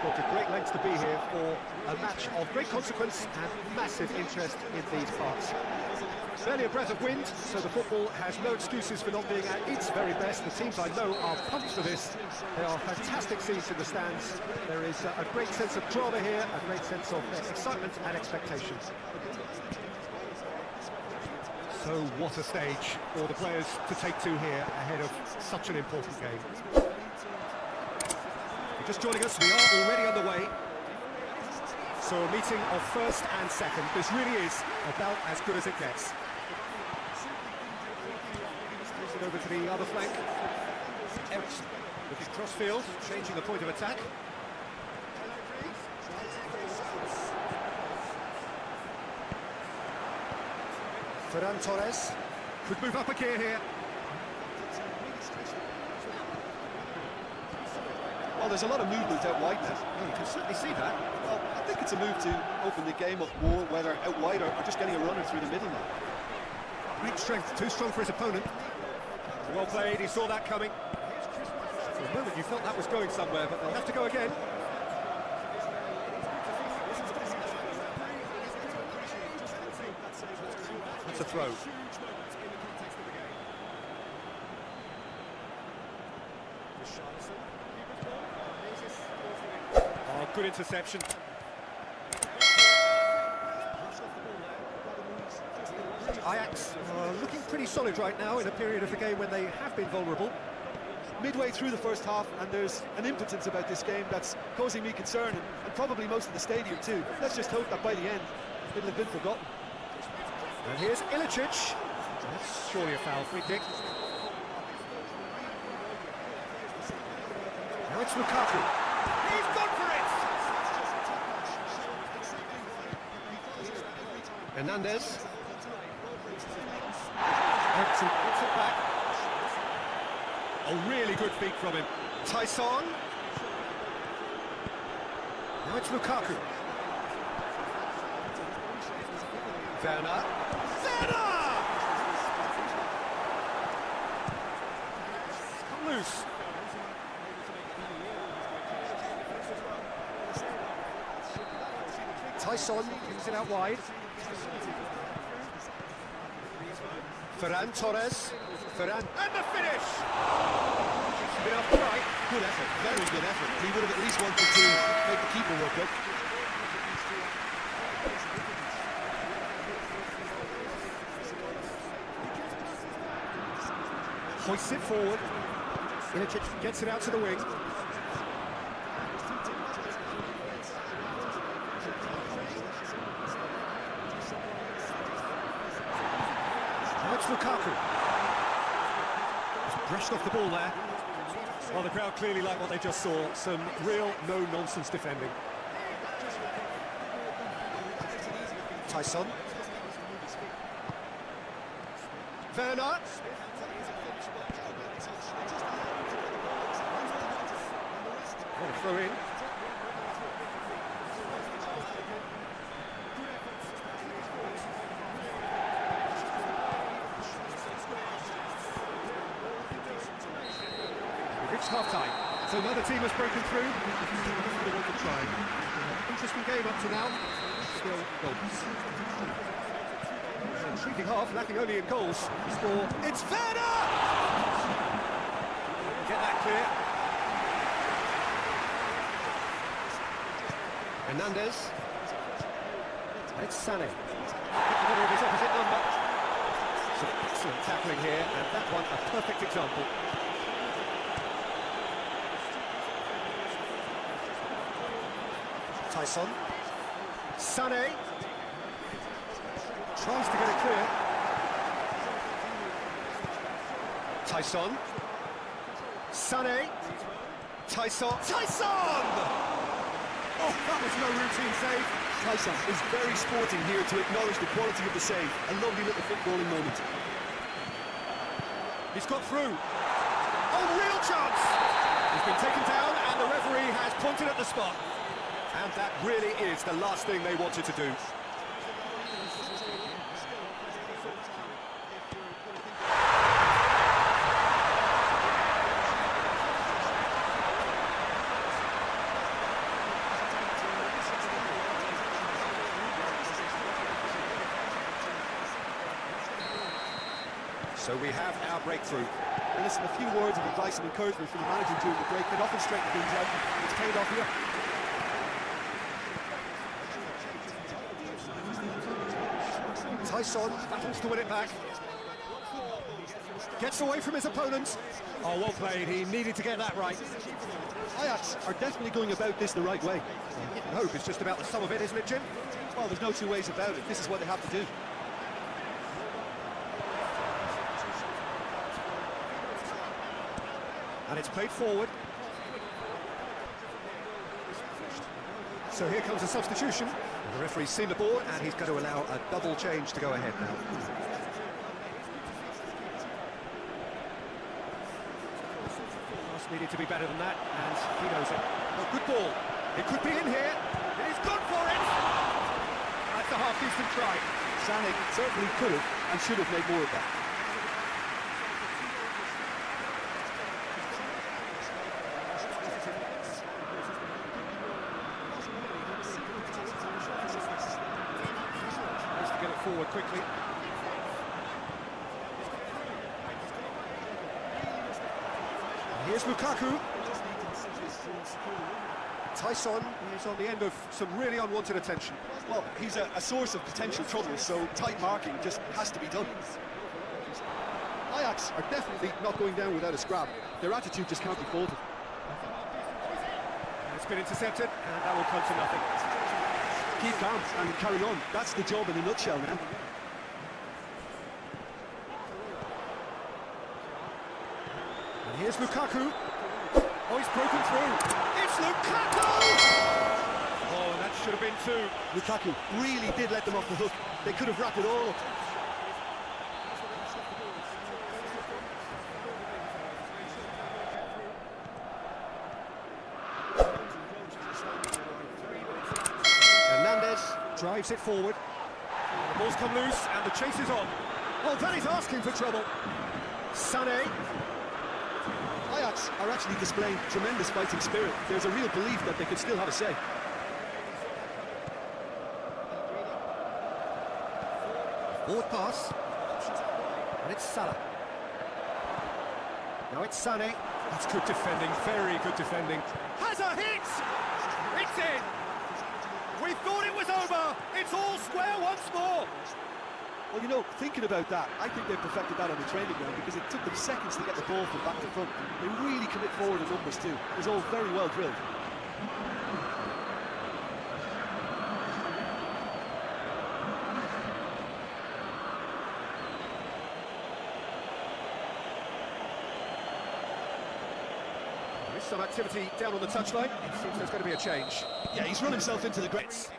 gone to great lengths to be here for a match of great consequence and massive interest in these parts. Barely a breath of wind, so the football has no excuses for not being at its very best. The teams I know are pumped for this. There are fantastic scenes in the stands. There is a great sense of drama here, a great sense of excitement and expectation. So what a stage for the players to take to here ahead of such an important game. You're just joining us, we are already underway. So a meeting of first and second. This really is about as good as it gets. Takes it over to the other flank. Ericsson looking crossfield, changing the point of attack. Ferran Torres could move up a gear here. Well, there's a lot of movement out wide now. Oh, you can certainly see that. Well, I think it's a move to open the game up more, whether out wide or just getting a runner through the middle now. Great strength, too strong for his opponent. Well played, he saw that coming. For a moment you felt that was going somewhere, but they'll have to go again. That's a throw. Oh, good interception. Ajax are looking pretty solid right now in a period of the game when they have been vulnerable. Midway through the first half, and there's an impotence about this game that's causing me concern, and probably most of the stadium too. Let's just hope that by the end, it'll have been forgotten. And here's Ilicic. That's surely a foul, free kick. Now it's Lukaku. He's gone for it! Hernandez. Ericsson puts it back. A really good feat from him. Tyson. Now it's Lukaku. Werner. Come loose. Tyson brings it out wide. Ferran Torres. Ferran. And the finish! Keeps it off the right. Good effort, very good effort. He would have at least wanted to make the keeper work up. Hoists it forward. Ilicic gets it out to the wing. Now it's Lukaku. Just brushed off the ball there. Well, the crowd clearly like what they just saw. Some real no-nonsense defending. Tyson. Werner. What a throw in. We've reached half-time, so another team has broken through. They want to try. Interesting game up to now. Still goals. An intriguing half, lacking only in goals. Score. It's Werner! Get that clear. Hernandez. It's Sané. Middle of his opposite number. Some excellent tackling here, and that one a perfect example. Tyson. Sané. Tries to get it clear. Tyson. Sané. Tyson. Tyson! Oh, that was no routine save. Tyson is very sporting here to acknowledge the quality of the save. A lovely little footballing moment. He's got through. Oh, real chance! He's been taken down and the referee has pointed at the spot. And that really is the last thing they wanted to do. So we have our breakthrough. And listen, a few words of advice and encouragement from the manager during the break. They'd often straighten things out. It's paid off here. Tyson battles to win it back. Gets away from his opponent. Oh, well played. He needed to get that right. Ajax are definitely going about this the right way. I hope it's just about the sum of it, isn't it, Jim? Well, there's no two ways about it. This is what they have to do. And it's played forward. So here comes a substitution. The referee's seen the board and he's going to allow a double change to go ahead now. Pass needed to be better than that, and he knows it. Oh, good ball. It could be in here. It is good for it. That's a half-decent try. Sané certainly could have and should have made more of that. Nice to get it forward quickly. Here's Lukaku. Tyson is on the end of some really unwanted attention. Well, he's a source of potential trouble, so tight marking just has to be done. Ajax are definitely not going down without a scrap. Their attitude just can't be faulted. It's been intercepted, and that will come to nothing. Keep calm and carry on. That's the job in a nutshell, man. And here's Lukaku. Oh, he's broken through. It's Lukaku! Oh, that should have been two. Lukaku really did let them off the hook. They could have wrapped it all up. Drives it forward. The ball's come loose and the chase is on. Oh, that is asking for trouble. Sané. Ajax are actually displaying tremendous fighting spirit. There's a real belief that they could still have a say. Forward pass. And it's Salah. Now it's Sané. That's good defending, very good defending. Has a hit! It's in! We thought it was over! It's all square once more! Well, you know, thinking about that, I think they perfected that on the training ground because it took them seconds to get the ball from back to front. They really commit forward in numbers too. It was all very well drilled. There's some activity down on the touchline. It seems there's going to be a change. Yeah, he's run himself into the grits.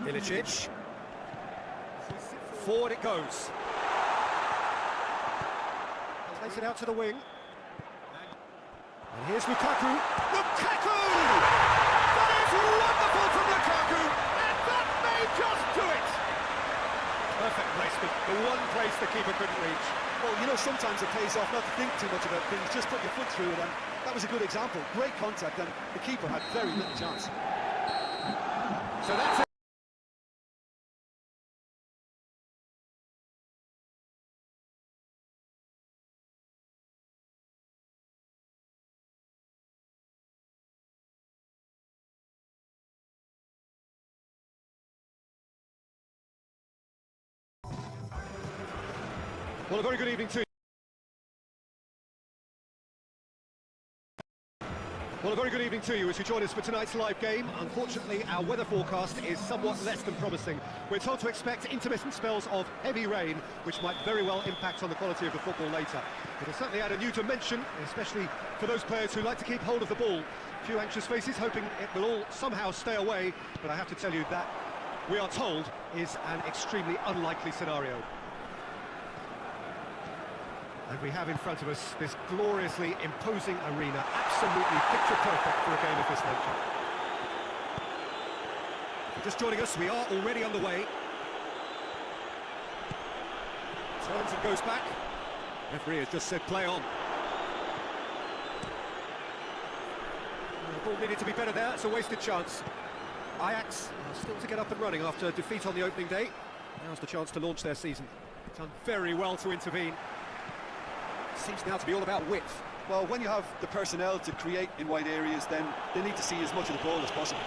Ilicic. Forward it goes. Plays it out to the wing. And here's Lukaku. Lukaku! That is wonderful from Lukaku! And that may just do it! Perfect placement. The one place the keeper couldn't reach. Well, you know, sometimes it pays off not to think too much about things, just put your foot through it, and that was a good example. Great contact, and the keeper had very little chance. So that's it. Well, a very good evening to you. Well, a very good evening to you as you join us for tonight's live game. Unfortunately, our weather forecast is somewhat less than promising. We're told to expect intermittent spells of heavy rain, which might very well impact on the quality of the football later. It'll certainly add a new dimension, especially for those players who like to keep hold of the ball. A few anxious faces hoping it will all somehow stay away, but I have to tell you that we are told is an extremely unlikely scenario. And we have in front of us this gloriously imposing arena, absolutely picture-perfect for a game of this nature. Just joining us, we are already underway. Turns and goes back. Referee has just said play on. The ball needed to be better there, it's a wasted chance. Ajax are still to get up and running after defeat on the opening day. Now's the chance to launch their season. Done very well to intervene. Seems now to be all about width. Well, when you have the personnel to create in wide areas, then they need to see as much of the ball as possible.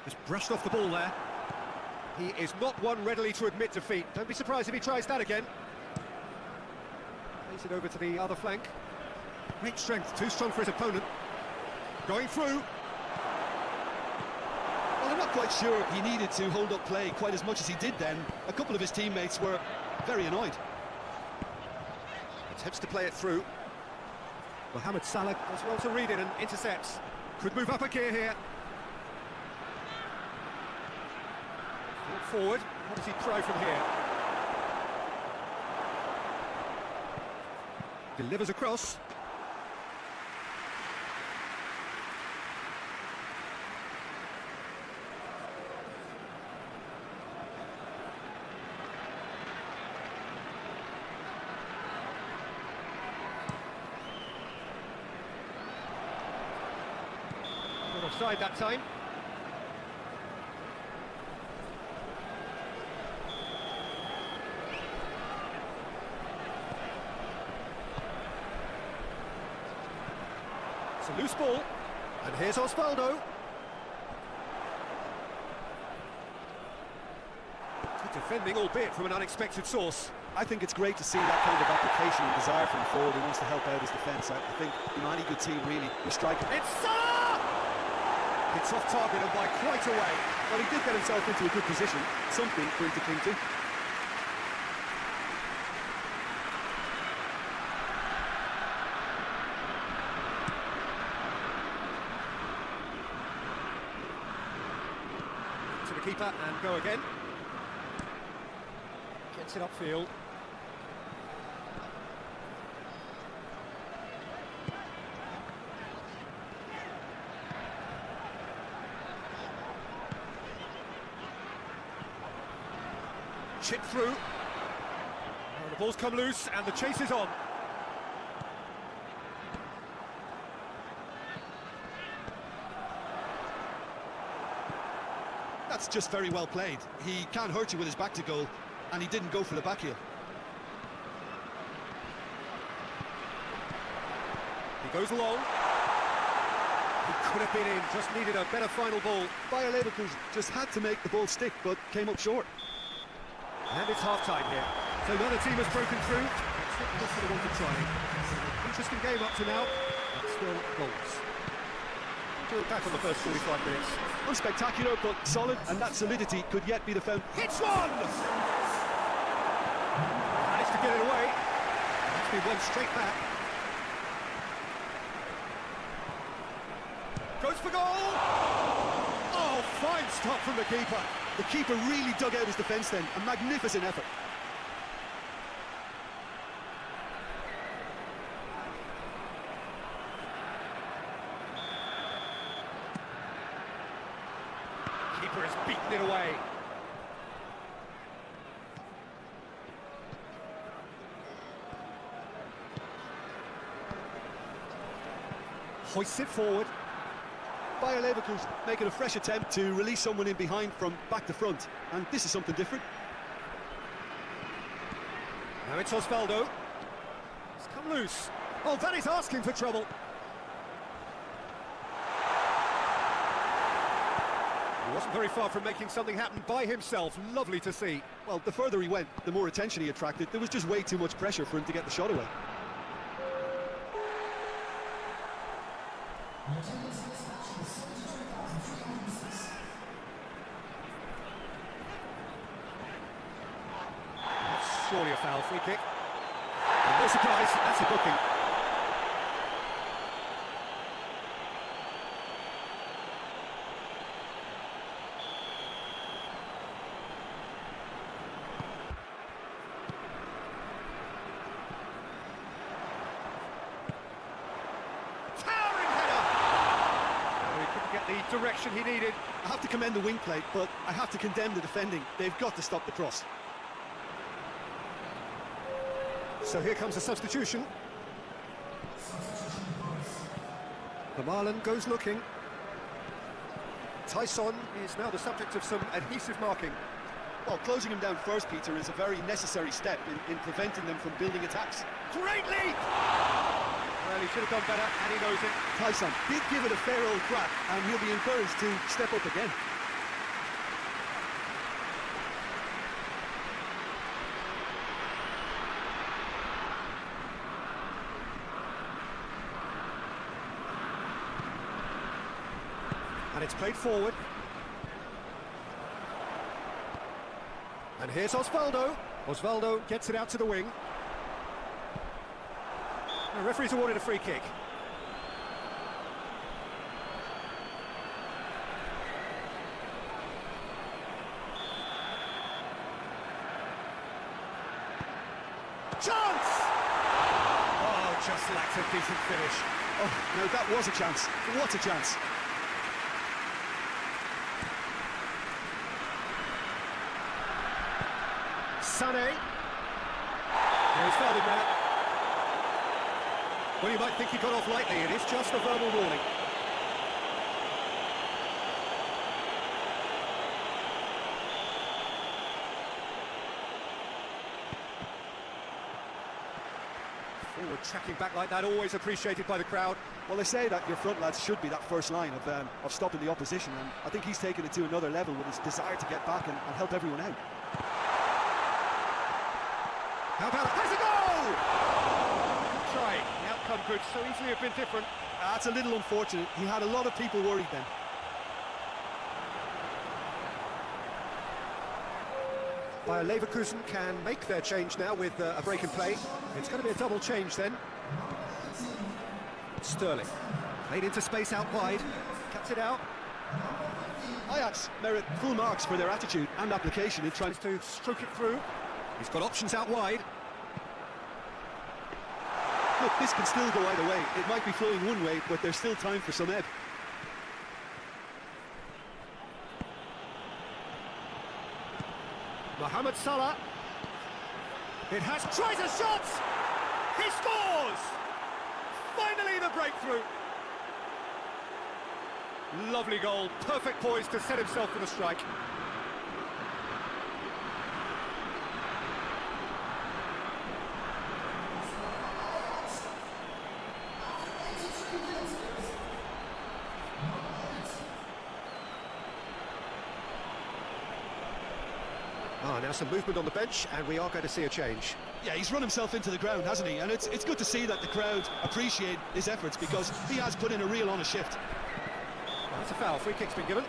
Just brushed off the ball there. He is not one readily to admit defeat. Don't be surprised if he tries that again. Plays it over to the other flank. Great strength, too strong for his opponent. Going through. Well, I'm not quite sure he needed to hold up play quite as much as he did then. A couple of his teammates were very annoyed. Attempts to play it through. Mohamed Salah does well to read it and intercepts. Could move up a gear here. Forward. What does he try from here? Delivers across. Not offside that time. It's a loose ball, and here's Osvaldo. Good defending, albeit from an unexpected source. I think it's great to see that kind of application and desire from the forward who wants to help out his defence. I think any good team really will strike it. It's Salah! It's off target and by quite a way. Well, he did get himself into a good position, something for him to cling to. To the keeper and go again. Gets it upfield. Chip through. Oh, the ball's come loose and the chase is on. That's just very well played. He can't hurt you with his back to goal, and he didn't go for the back heel. He goes along. He could have been in, just needed a better final ball. Bayer Leverkusen just had to make the ball stick, but came up short. And it's half-time here. So another team has broken through. Just for the one for trying. Interesting game up to now, but still goals. To back on the first 45 minutes. Unspectacular, but solid, and that solidity could yet be the found. Hits one! Managed to get it away. That's been one straight back. Goes for goal! Oh, fine stop from the keeper. The keeper really dug out his defence then, a magnificent effort. Keeper has beaten it away. Hoists it forward. Bayer Leverkusen making a fresh attempt to release someone in behind from back to front, and this is something different. Now it's Osvaldo. It's come loose. Oh, that is asking for trouble. He wasn't very far from making something happen by himself. Lovely to see. Well, the further he went, the more attention he attracted. There was just way too much pressure for him to get the shot away. Surely a foul, free kick. And no surprise, that's a booking. Towering header! Oh, he couldn't get the direction he needed. I have to commend the wing play, but I have to condemn the defending. They've got to stop the cross. So here comes a substitution. Vermaelen goes looking. Tyson is now the subject of some adhesive marking. Well, closing him down first, Peter, is a very necessary step in preventing them from building attacks. Great leap! Well, he should have done better, and he knows it. Tyson did give it a fair old crack, and he'll be encouraged to step up again. And it's played forward. And here's Osvaldo. Osvaldo gets it out to the wing. The referee's awarded a free kick. Chance! Oh, just lacked a decent finish. Oh, no, that was a chance. What a chance. Sané. He's fouled him there. Well, you might think he got off lightly. It is just a verbal warning. Forward tracking back like that, always appreciated by the crowd. Well, they say that your front lads should be that first line of stopping the opposition, and I think he's taken it to another level with his desire to get back and help everyone out. How about it? There's a goal! Good try. The outcome could so easily have been different. That's a little unfortunate. He had a lot of people worried then. Bayer Leverkusen can make their change now with a break in play. It's going to be a double change then. Sterling. Played into space out wide. Cuts it out. Ajax merit full marks for their attitude and application in trying To stroke it through. He's got options out wide. Look, this can still go either way. It might be flowing one way, but there's still time for some ebb. Mohamed Salah. It has tries a shot. He scores. Finally the breakthrough. Lovely goal. Perfect poise to set himself for the strike. Now some movement on the bench, and we are going to see a change. Yeah, he's run himself into the ground, hasn't he? And it's good to see that the crowd appreciate his efforts, because he has put in a real honest shift. Well, that's a foul. Free kick's been given.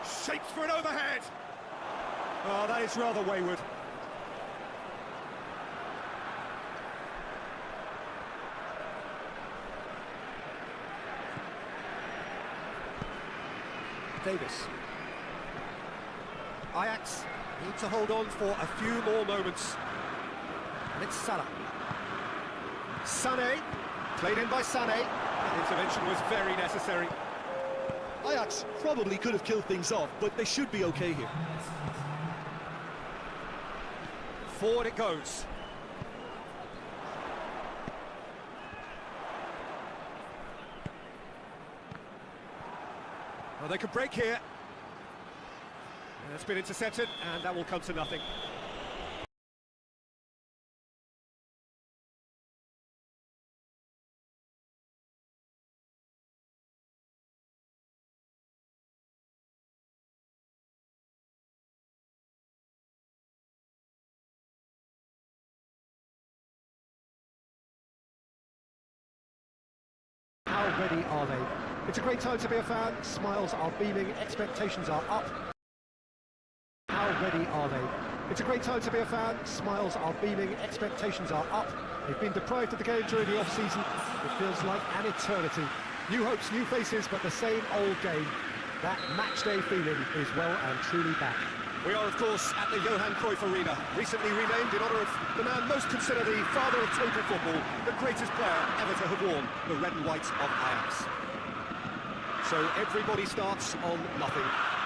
Shapes for an overhead. Oh, that is rather wayward. Davis. Ajax need to hold on for a few more moments. And it's Salah. Sané, played in by Sané. That intervention was very necessary. Ajax probably could have killed things off, but they should be okay here. Forward it goes. Well, they could break here. And it's been intercepted, and that will come to nothing. How ready are they? It's a great time to be a fan. Smiles are beaming, expectations are up. How ready are they? It's a great time to be a fan. Smiles are beaming, expectations are up. They've been deprived of the game during the off-season. It feels like an eternity. New hopes, new faces, but the same old game. That match-day feeling is well and truly back. We are, of course, at the Johan Cruyff Arena, recently renamed in honour of the man most considered the father of total football, the greatest player ever to have worn the red and white of Ajax. So everybody starts on nothing.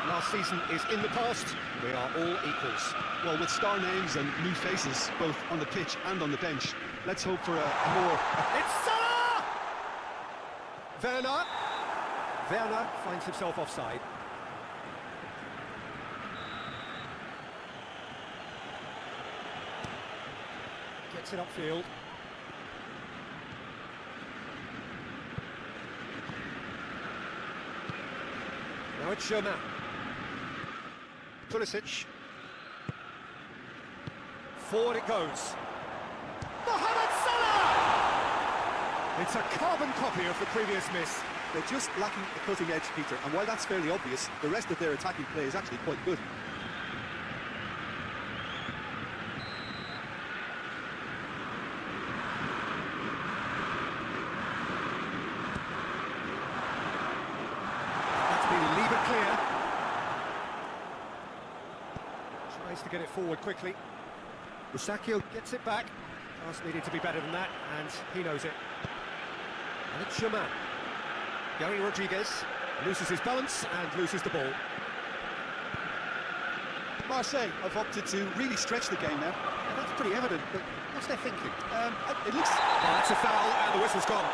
Last season is in the past. We are all equals. Well, with star names and new faces, both on the pitch and on the bench, let's hope for a more... It's Salah! Werner. Werner finds himself offside. Gets it upfield. Now it's Germain. Pulisic. Forward it goes. Mohamed Salah! It's a carbon copy of the previous miss. They're just lacking the cutting edge, Peter, and while that's fairly obvious, the rest of their attacking play is actually quite good. That's been leave it clear. Tries to get it forward quickly. Rusakio gets it back. Pass needed to be better than that, and he knows it. And it's Germain. Gary Rodriguez loses his balance and loses the ball. Marseille have opted to really stretch the game now. Yeah, that's pretty evident, but what's their thinking? It looks... Oh, that's a foul, and the whistle's gone.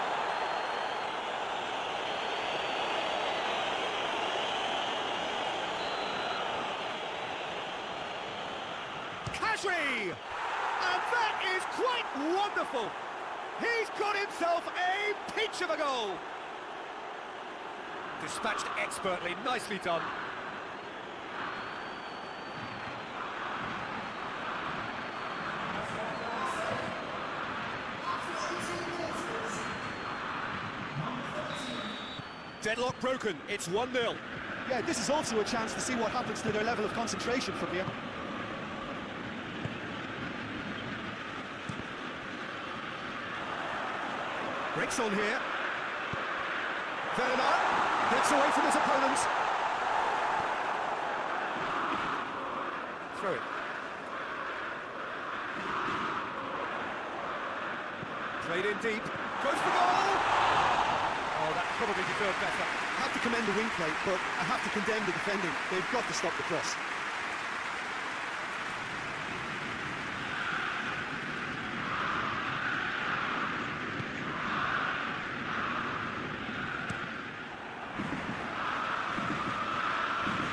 Kashri! And that is quite wonderful! He's got himself a peach of a goal! Dispatched expertly, nicely done. Deadlock broken, it's 1-0. Yeah, this is also a chance to see what happens to their level of concentration from here. Breaks on here. Werner gets away from his opponent. Throw it. Played in deep. Goes for goal! Oh, that probably deserved better. I have to commend the wing play, but I have to condemn the defending. They've got to stop the cross.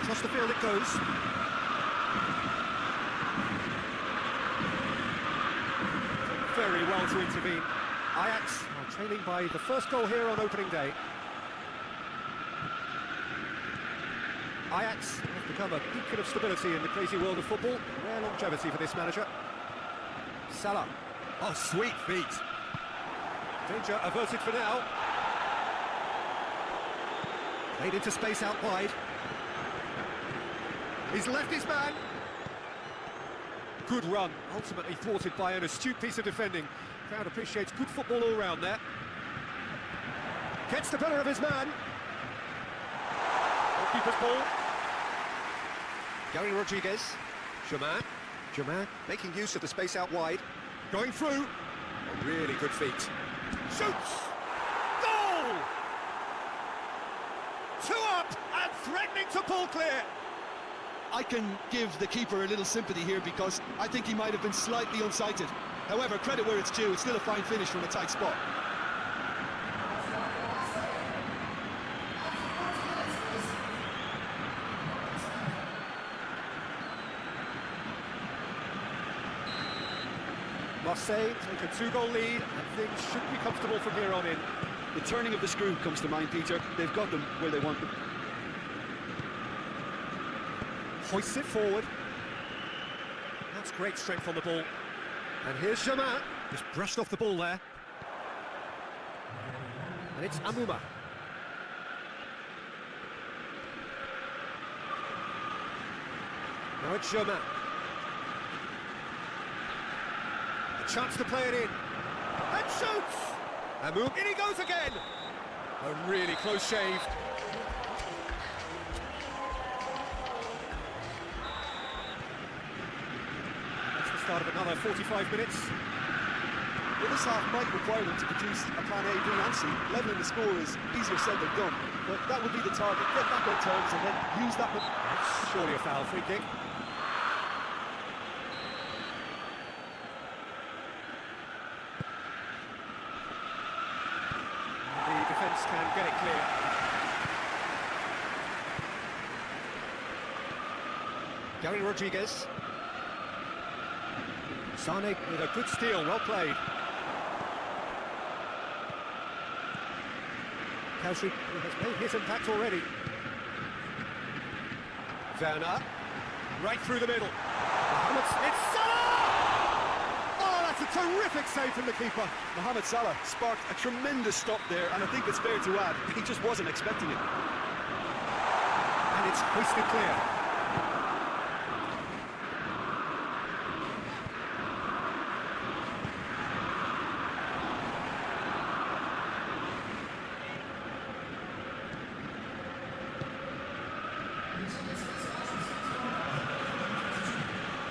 Across the field it goes. Very well to intervene. Ajax are trailing by the first goal here on opening day. Ajax has become a beacon of stability in the crazy world of football. Rare longevity for this manager. Salah. Oh, sweet feet. Danger averted for now. Played into space out wide. He's left his man. Good run, ultimately thwarted by an astute piece of defending. Crowd appreciates good football all round there. Gets the better of his man. Goalkeeper's ball. Gary Rodriguez. Germain. Germain making use of the space out wide. Going through. A really good feet. Shoots! Goal! 2 up and threatening to pull clear. I can give the keeper a little sympathy here because I think he might have been slightly unsighted. However, credit where it's due, it's still a fine finish from a tight spot. Marseille take a 2-goal lead and things should be comfortable from here on in. The turning of the screw comes to mind, Peter. They've got them where they want them. Hoists it forward. That's great strength on the ball. And here's Germain, just brushed off the ball there. And it's Amouma. Now it's Germain. A chance to play it in. And shoots! Amouma, in he goes again! A really close shave. Start of another 45 minutes. Well, this half might require them to produce a plan A, B and C. Levelling the score is easier said than done, but that would be the target. Get back on terms and then use that... That's surely a foul, free kick. The defence can get it clear. Gary Rodriguez. Sane with a good steal, well played. Kausri has made his impact already. Werner, right through the middle. It's Salah! Oh, that's a terrific save from the keeper. Mohamed Salah sparked a tremendous stop there, and I think it's fair to add, he just wasn't expecting it. And it's hoisted clear.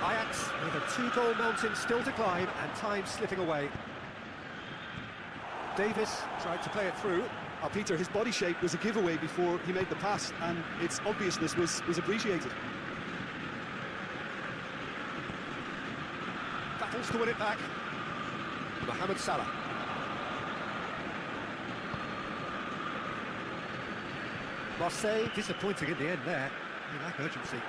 Ajax with a two-goal mountain still to climb and time slipping away. Davis tried to play it through. Peter, his body shape was a giveaway before he made the pass, and its obviousness was appreciated. Battles to win it back. Mohamed Salah. Marseille disappointing in the end there. They lack urgency.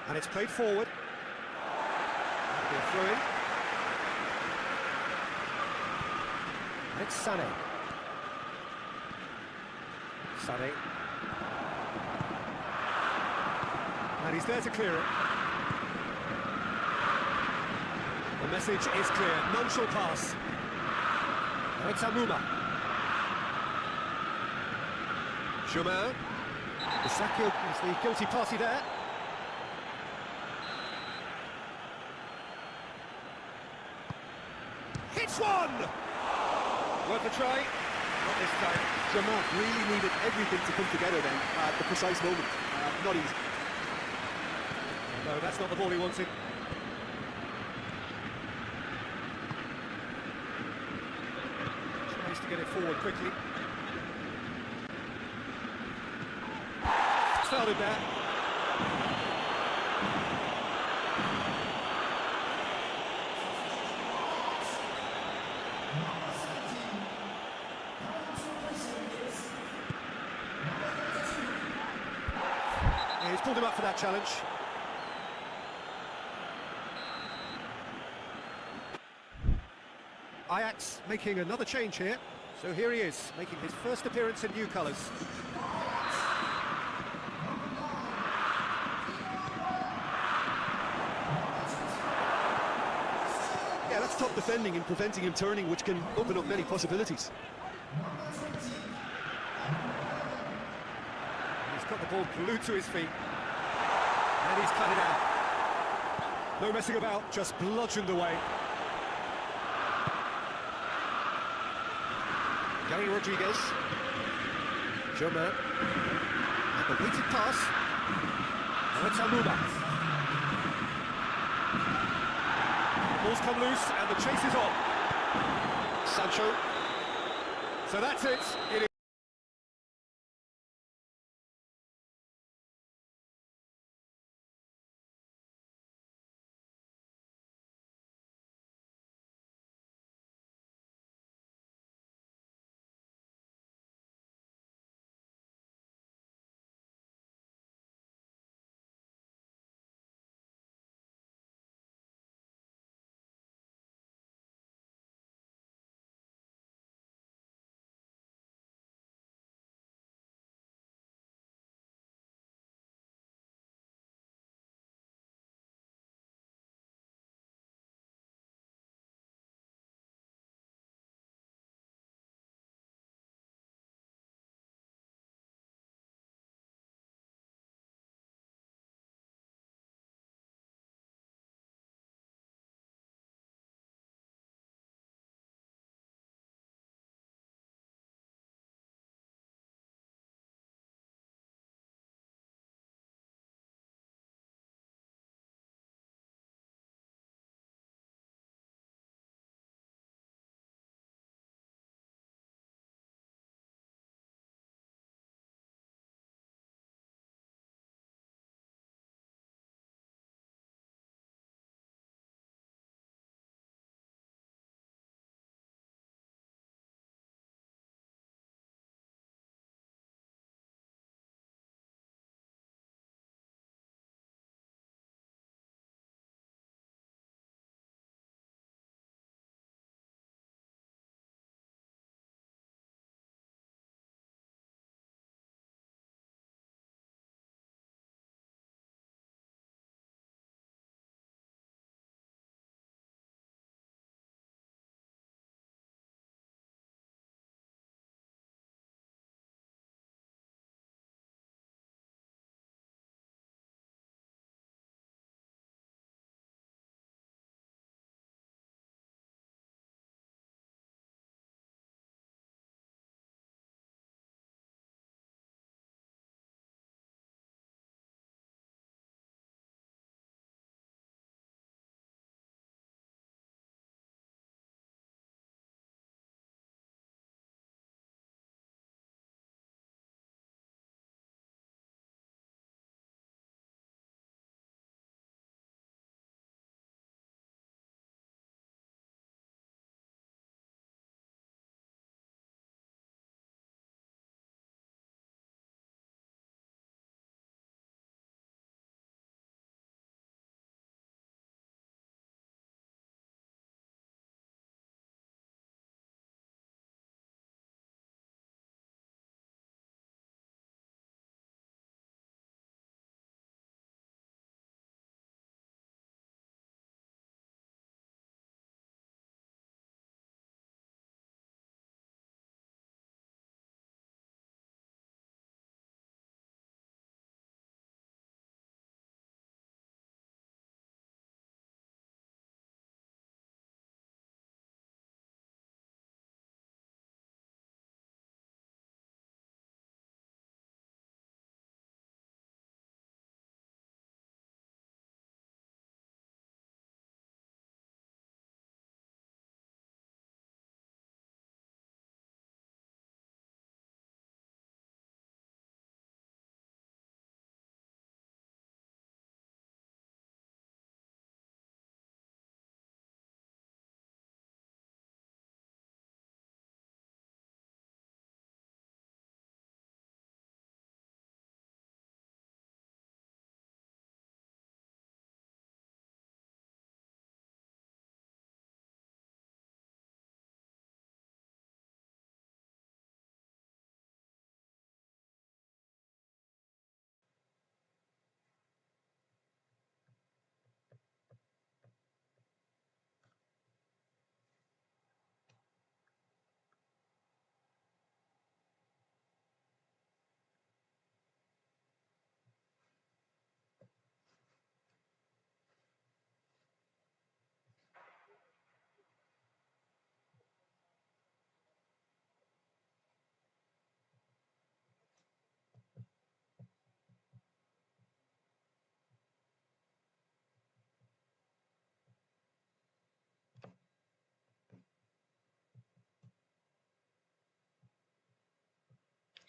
And it's played forward. They're through in. And it's Sané. Sané. And he's there to clear it. The message is clear. None shall pass. Now it's Amuma. Chemin. Isakio is the guilty party there. Hits one! Worth a try. Not this time. Germain really needed everything to come together then at the precise moment. Not easy. No, that's not the ball he wanted. Tries to get it forward quickly. Started there. He's pulled him up for that challenge. Ajax making another change here. So here he is, making his first appearance in new colours. Yeah, that's top defending and preventing him turning, which can open up many possibilities. He's got the ball glued to his feet. And he's cut it out. No messing about, just bludgeoned away. Gary Rodriguez. Germain. And the weighted pass. Now it's Amuma. The ball's come loose and the chase is on. Sancho. So that's it. It is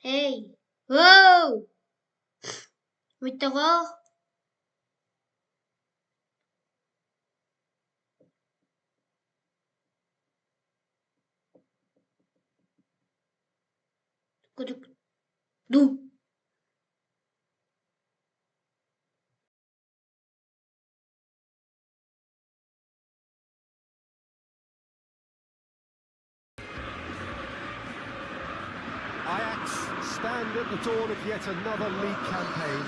Hey! Wow! Wait ako. Kuduk. Du. Ajax stand at the dawn of yet another league campaign.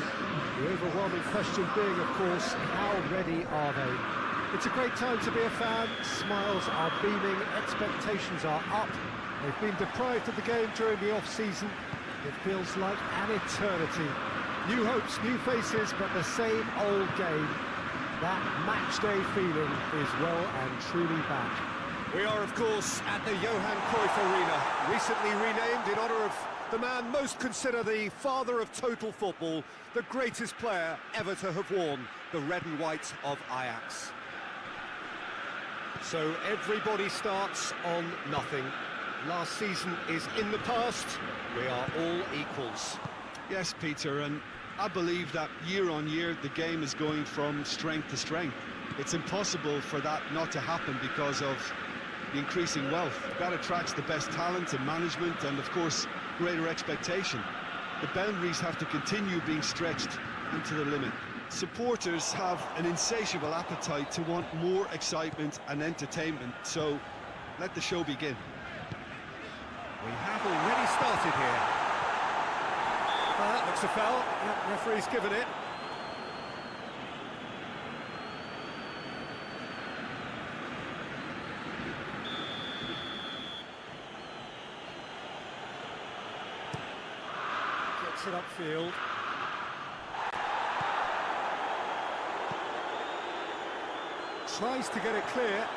The overwhelming question being, of course, how ready are they? It's a great time to be a fan. Smiles are beaming, expectations are up. They've been deprived of the game during the off-season. It feels like an eternity. New hopes, new faces, but the same old game. That match-day feeling is well and truly back. We are, of course, at the Johan Cruyff Arena, recently renamed in honour of the man most considered the father of total football, the greatest player ever to have worn the red and white of Ajax. So everybody starts on nothing. Last season is in the past. We are all equals. Yes, Peter, and I believe that year on year the game is going from strength to strength. It's impossible for that not to happen because of the increasing wealth. That attracts the best talent and management and, of course, greater expectation. The boundaries have to continue being stretched into the limit. Supporters have an insatiable appetite to want more excitement and entertainment, so let the show begin. We have already started here. That looks a foul. Yep, referee's given it. Gets it upfield. Tries to get it clear.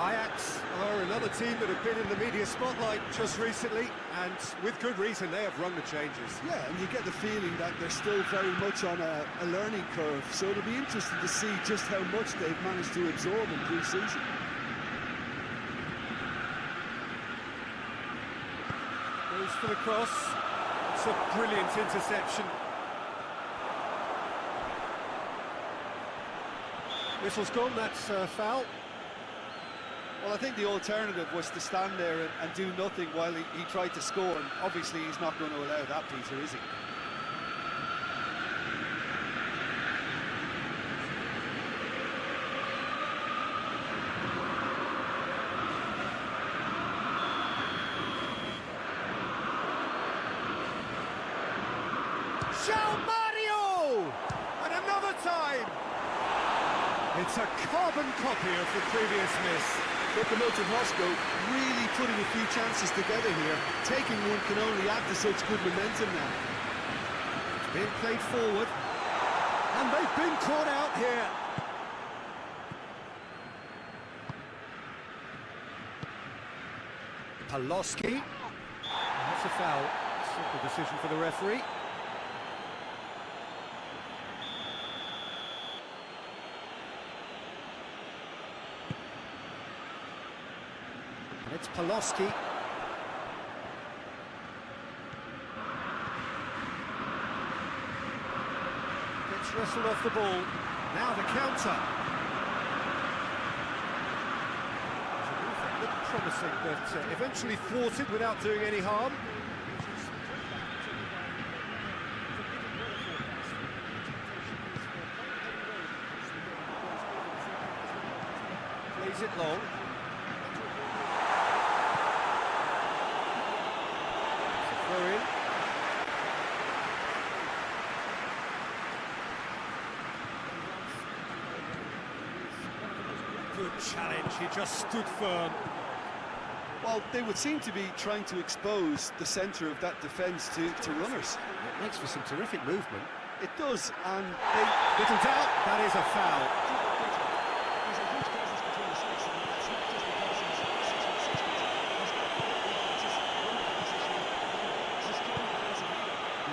Ajax are another team that have been in the media spotlight just recently, and with good reason. They have rung the changes. Yeah, and you get the feeling that they're still very much on a learning curve, so it'll be interesting to see just how much they've managed to absorb in pre-season. Goes for the cross. It's a brilliant interception. Whistle's gone, that's a foul. Well, I think the alternative was to stand there and do nothing while he tried to score, and obviously he's not going to allow that, Peter, is he? João Mario! And another time! It's a carbon copy of the previous miss. Locomotive Moscow really putting a few chances together here. Taking one can only add to such good momentum now. It's being played forward. And they've been caught out here. Paloski. That's a foul. Simple decision for the referee. It's Paloski. Gets wrestled off the ball. Now the counter. It looked promising, but eventually thwarted without doing any harm. Plays it long. Throw in. Good challenge, he just stood firm. Well, they would seem to be trying to expose the centre of that defence to runners. It makes for some terrific movement. It does, and Little doubt, that is a foul.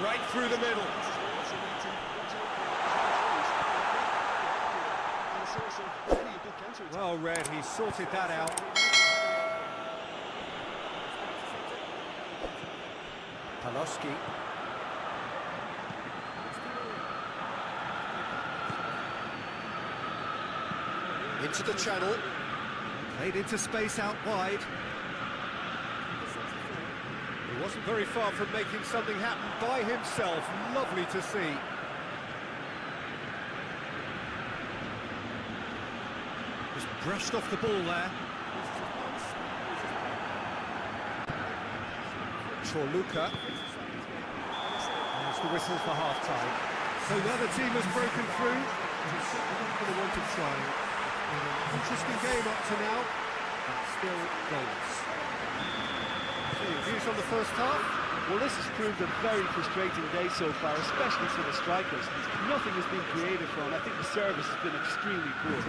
Right through the middle. Well read, he sorted that out. Paloski. Into the channel. Played into space out wide. He wasn't very far from making something happen by himself. Lovely to see. Just brushed off the ball there. Luca. That's the whistle for half-time. So the other team has broken through. It's not going to want to try. Interesting game up to now, but still goals. So your views on the first half? Well, this has proved a very frustrating day so far, especially for the strikers. Nothing has been created from. I think the service has been extremely poor.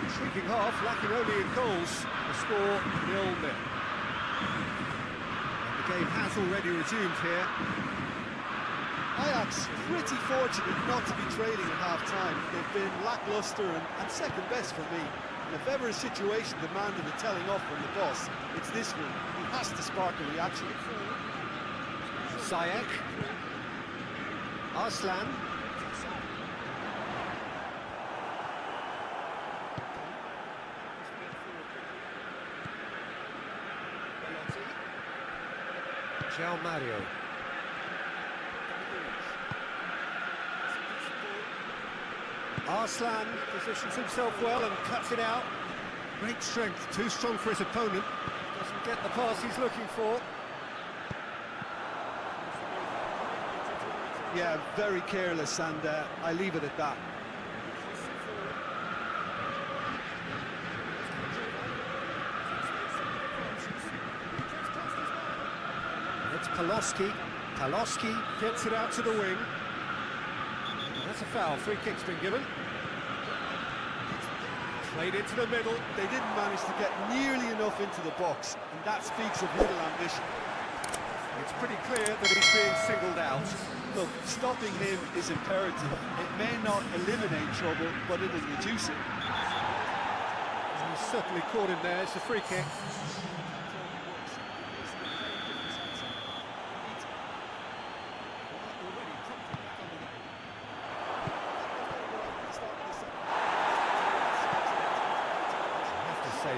Intriguing half, lacking only in goals. The score 0-0. Game has already resumed here. Ajax pretty fortunate not to be trailing at half-time. They've been lacklustre and second best for me. And if ever a situation demanded a telling off from the boss, it's this one. He has to spark a reaction. Ziyech. Arslan. João Mario. Arslan positions himself well and cuts it out. Great strength, too strong for his opponent. Doesn't get the pass he's looking for. Yeah, very careless, and I leave it at that. It's Paloski. Paloski gets it out to the wing. That's a foul. Free kick's been given. Played into the middle. They didn't manage to get nearly enough into the box, and that speaks of little ambition. It's pretty clear that he's being singled out. Look, stopping him is imperative. It may not eliminate trouble, but it'll reduce it. He's certainly caught him there. It's a free kick.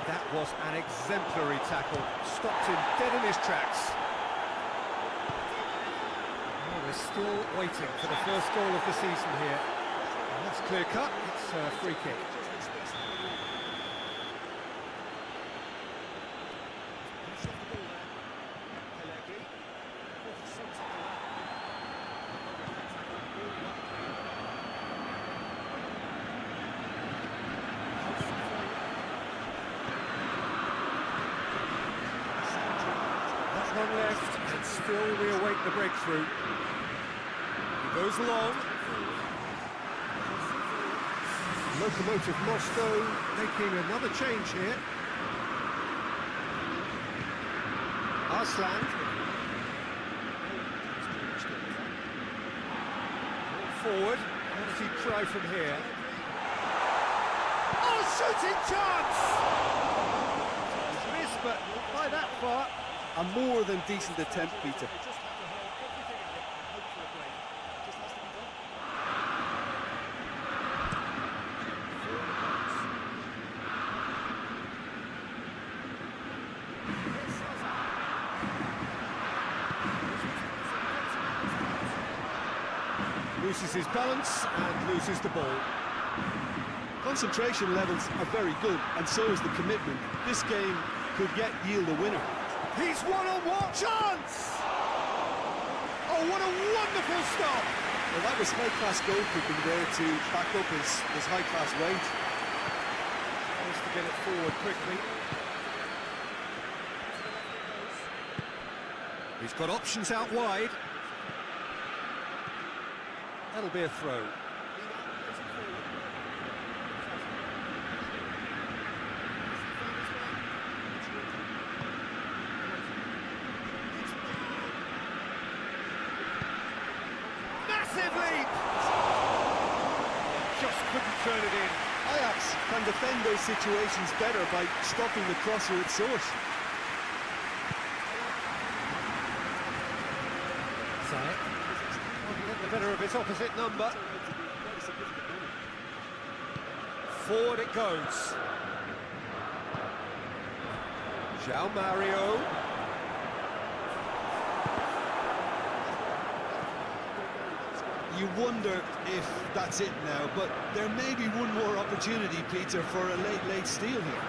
That was an exemplary tackle. Stopped him dead in his tracks. Oh, we're still waiting for the first goal of the season here. And that's clear cut. It's a free kick. One left, and still we await the breakthrough. He goes long. Lokomotiv Moscow making another change here. Arslan. Forward. What does he try from here? Oh, shooting chance! He's missed, but not by that far. A more than decent attempt, Peter. Loses his balance and loses the ball. Concentration levels are very good, and so is the commitment. This game could yet yield a winner. He's one-on-one chance! Oh, what a wonderful stop! Well, that was high-class goalkeeping there to back up his high-class range. Tries to get it forward quickly. He's got options out wide. That'll be a throw. Massive leap! Just couldn't turn it in. Ajax can defend those situations better by stopping the crosser at source. its opposite number. Forward it goes. João Mario. You wonder if that's it now, but there may be one more opportunity, Peter, for a late steal here.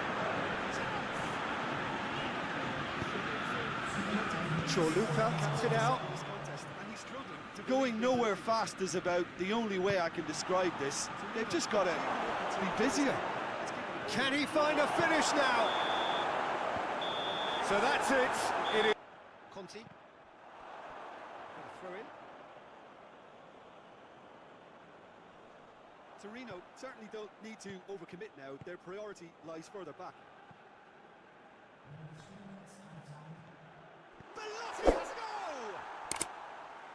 Luca cuts it out. Going nowhere fast is about the only way I can describe this. They've just got to be busier. Can he find a finish now? So that's it. It is Conti. Throw in. Torino certainly don't need to overcommit now. Their priority lies further back. Belotti has a goal!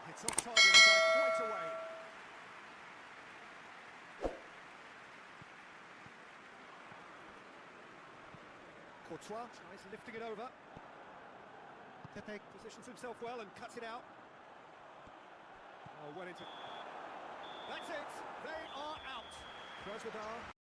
It's off target and by quite a way. Courtois tries lifting it over. Pepe positions himself well and cuts it out. Oh, well into... That's it! They are out! Krasnodar.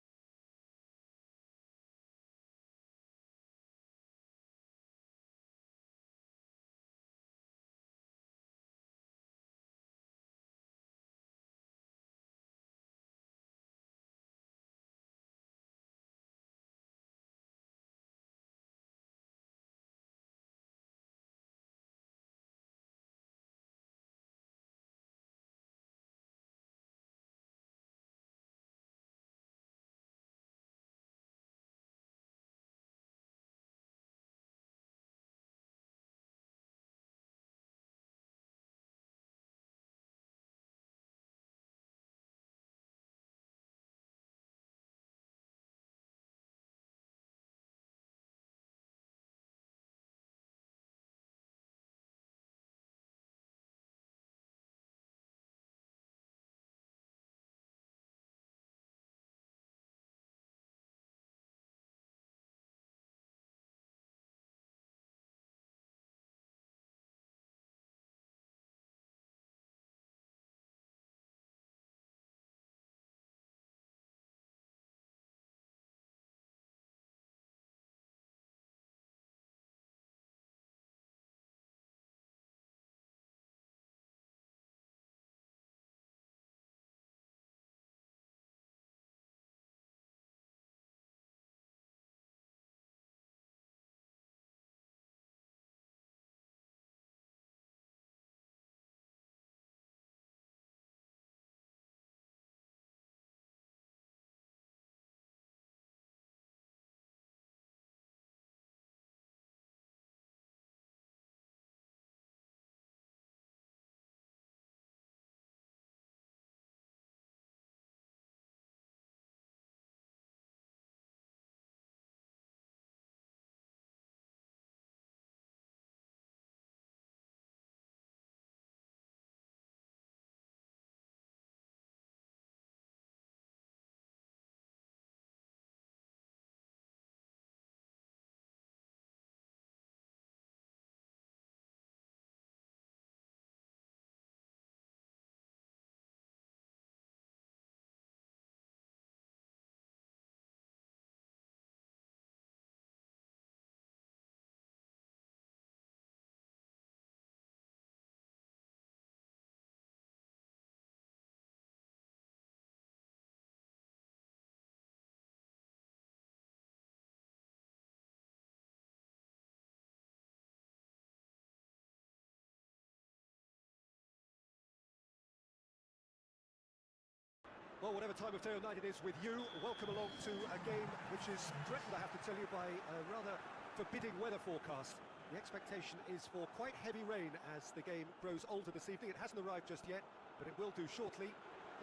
Well, whatever time of day or night it is with you, welcome along to a game which is threatened, I have to tell you, by a rather forbidding weather forecast. The expectation is for quite heavy rain as the game grows older this evening. It hasn't arrived just yet, but it will do shortly.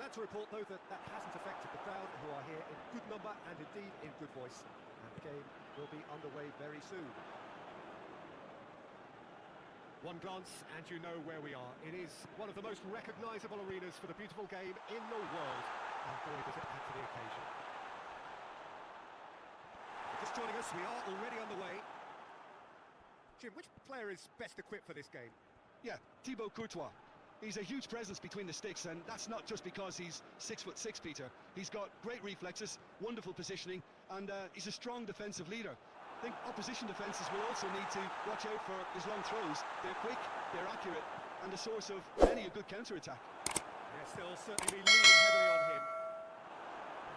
Glad to report, though, that that hasn't affected the crowd, who are here in good number and indeed in good voice. And the game will be underway very soon. One glance and you know where we are. It is one of the most recognisable arenas for the beautiful game in the world. And boy, does it add to the occasion. Just joining us, we are already on the way. Jim, which player is best equipped for this game? Yeah, Thibaut Courtois. He's a huge presence between the sticks, and that's not just because he's 6'6", Peter. He's got great reflexes, wonderful positioning, and he's a strong defensive leader. I think opposition defences will also need to watch out for his long throws. They're quick, they're accurate, and a source of many a good counter-attack. Yeah, still certainly be leaning heavily on him.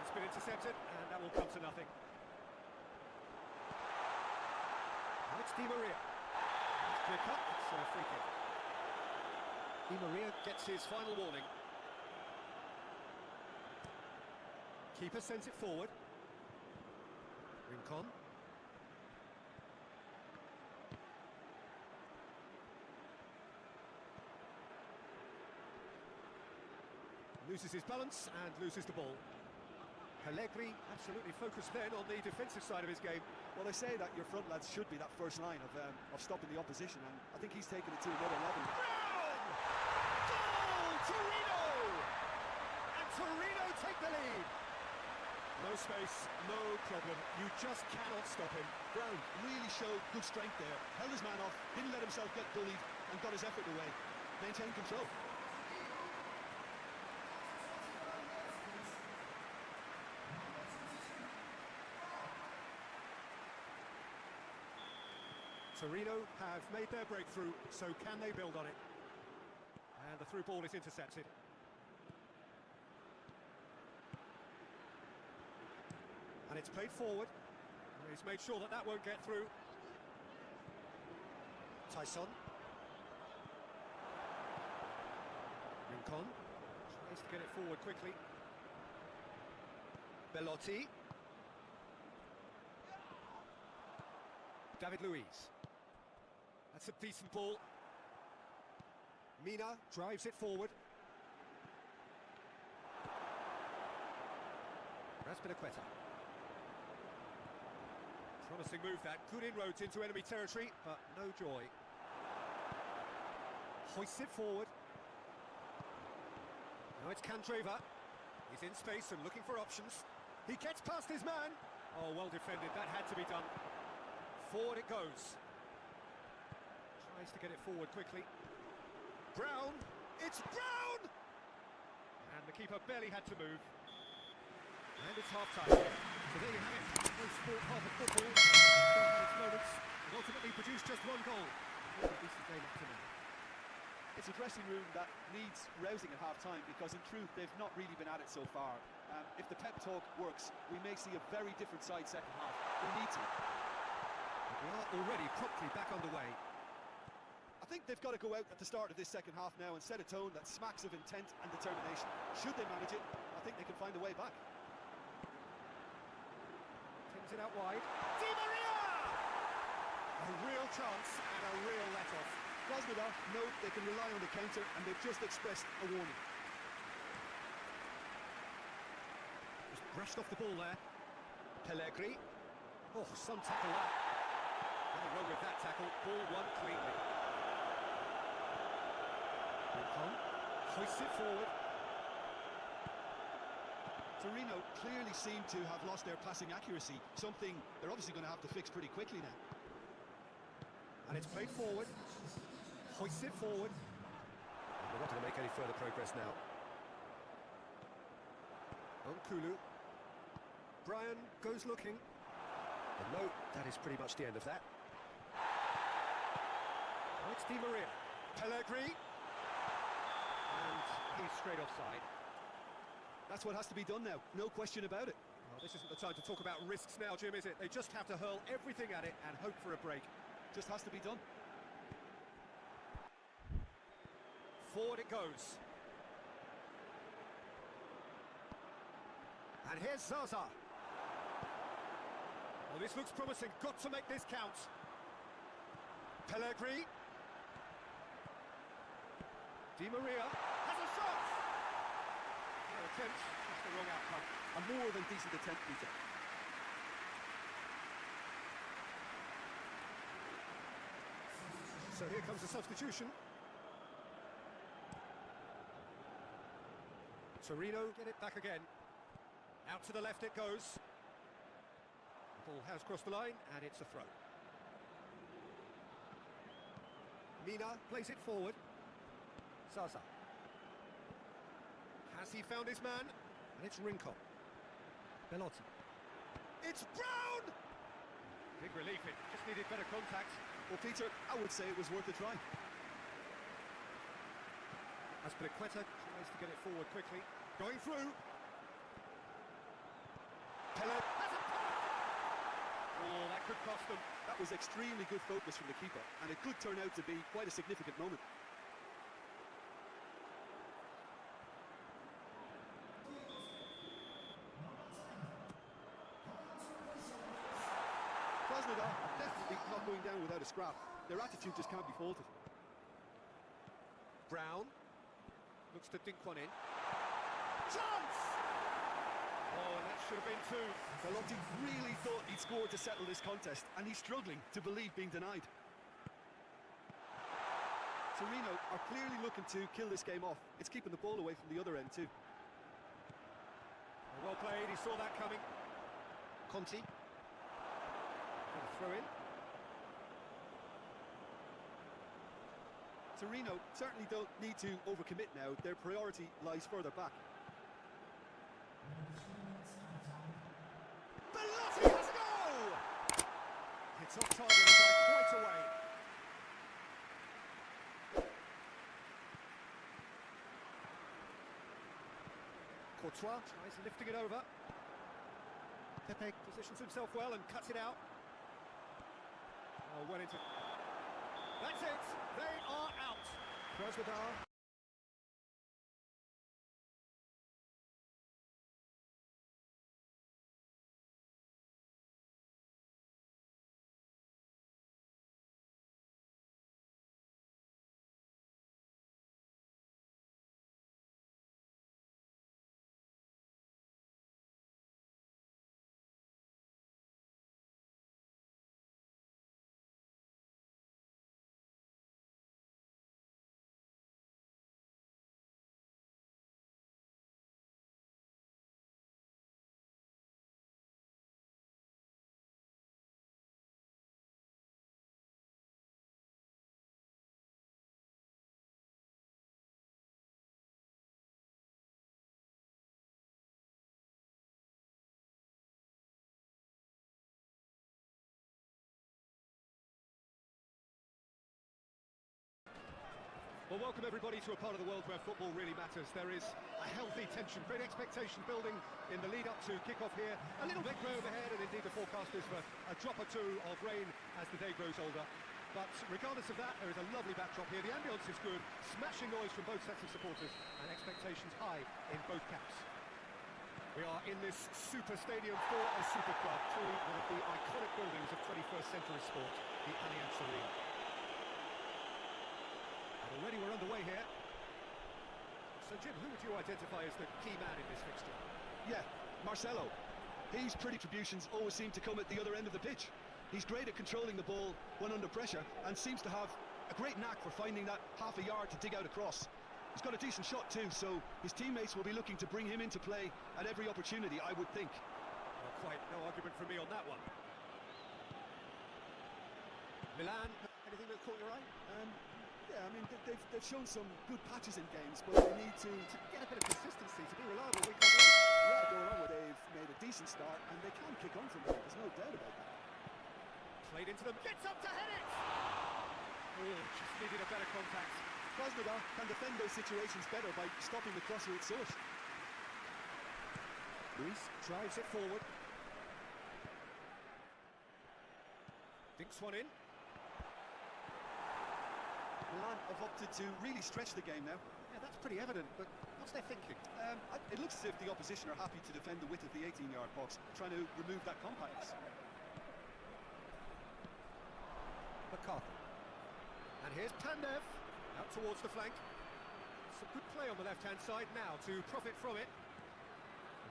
It's been intercepted, and that will come to nothing. And it's Di Maria. It's clear cut, it's a free kick. Di Maria gets his final warning. Keeper sends it forward. Rincon. Loses his balance and loses the ball. Pellegrini absolutely focused then on the defensive side of his game. Well, they say that your front lads should be that first line of stopping the opposition, and I think he's taken it to another level. Goal! Torino! And Torino take the lead. No space, no problem. You just cannot stop him. Brown really showed good strength there, held his man off, didn't let himself get bullied, and got his effort away. Maintained control. Torino have made their breakthrough, so can they build on it? And the through ball is intercepted. And it's played forward. He's made sure that that won't get through. Tyson. Rincon tries to get it forward quickly. Bellotti. David Luiz. That's a decent ball. Mina drives it forward. Razbinaqueta. Promising move that. Good inroads into enemy territory, but no joy. Hoists it forward. Now it's Candreva. He's in space and looking for options. He gets past his man. Oh, well defended. That had to be done. Forward it goes. Tries to get it forward quickly. Brown. It's Brown! And the keeper barely had to move. And it's half-time. So there you have it. No sport, half of football. Its moments. And ultimately produced just one goal. A decent game up to now. It's a dressing room that needs rousing at half-time, because in truth they've not really been at it so far. If the pep talk works, we may see a very different side second half. We need to. We are already promptly back underway. I think they've got to go out at the start of this second half now and set a tone that smacks of intent and determination. Should they manage it, I think they can find a way back. Pins it out wide. Di Maria! A real chance and a real let-off. Krasnodar know they can rely on the counter, and they've just expressed a warning. Just brushed off the ball there. Pellegrini. Oh, some tackle that. Nothing wrong with that tackle. Ball won cleanly. Rincon hoists it forward. Torino clearly seem to have lost their passing accuracy, something they're obviously going to have to fix pretty quickly now. And it's played forward. Hoists it forward. And we're not going to make any further progress now. Onkulu. Brian goes looking. And no, that is pretty much the end of that. Now it's Di Maria. Pellegrini. And he's straight offside. That's what has to be done now, no question about it. Well, this isn't the time to talk about risks now, Jim, is it? They just have to hurl everything at it and hope for a break. Just has to be done. Forward it goes. And here's Zaza. Well, this looks promising. Got to make this count. Pellegrini. Di Maria has a shot. No attempt, just the wrong outcome. A more than decent attempt, Peter. So here comes the substitution. Torino get it back again. Out to the left it goes. The ball has crossed the line, and it's a throw. Mina plays it forward. Zaza. Has he found his man? And it's Rincon. Belotti. It's Brown! Big relief, it just needed better contact. Well, Peter, I would say it was worth a try. Aspilicueta tries to get it forward quickly. Going through. Pele has a pop! Oh, that could cost them. That was extremely good focus from the keeper, and it could turn out to be quite a significant moment. Krasnodar definitely not going down without a scrap. Their attitude just can't be faulted. Brown looks to dink one in. Chance! Oh, and that should have been two. Belotti really thought he'd scored to settle this contest, and he's struggling to believe being denied. Torino are clearly looking to kill this game off. It's keeping the ball away from the other end too. Well played, he saw that coming. Conti. Got a throw in. Torino certainly don't need to overcommit now. Their priority lies further back. Belotti has a goal! It's off target and by quite a way. Courtois tries lifting it over. Pepe positions himself well and cuts it out. Oh, well into... That's it! They are out! Krasnodar. Well, welcome everybody to a part of the world where football really matters. There is a healthy tension, great expectation building in the lead up to kick-off here. A little bit grey overhead, and indeed the forecast is for a drop or two of rain as the day grows older. But regardless of that, there is a lovely backdrop here. The ambience is good, smashing noise from both sets of supporters, and expectations high in both camps. We are in this super stadium for a super club, truly one of the iconic buildings of 21st century sport, the Allianz Arena. Already we're underway here. So Jim, who would you identify as the key man in this fixture? Yeah, Marcelo. His pretty contributions always seem to come at the other end of the pitch. He's great at controlling the ball when under pressure and seems to have a great knack for finding that half a yard to dig out across. He's got a decent shot too, so his teammates will be looking to bring him into play at every opportunity, I would think. Well, quite no argument from me on that one. Milan, anything that caught your eye? Yeah, I mean, they've shown some good patches in games, but they need to get a bit of consistency, to be reliable week on week. Yeah, go along with they've made a decent start, and they can kick on from there, there's no doubt about that. Played into them, gets up to head it! Oh, just needed a better contact. Krasnodar can defend those situations better by stopping the crosser at source. Luis drives it forward. Dinks one in. Milan have opted to really stretch the game now. Yeah, that's pretty evident, but what's their thinking? It looks as if the opposition are happy to defend the width of the 18-yard box, trying to remove that compactness. McCarthy. And here's Pandev, out towards the flank. Some good play on the left-hand side now to profit from it.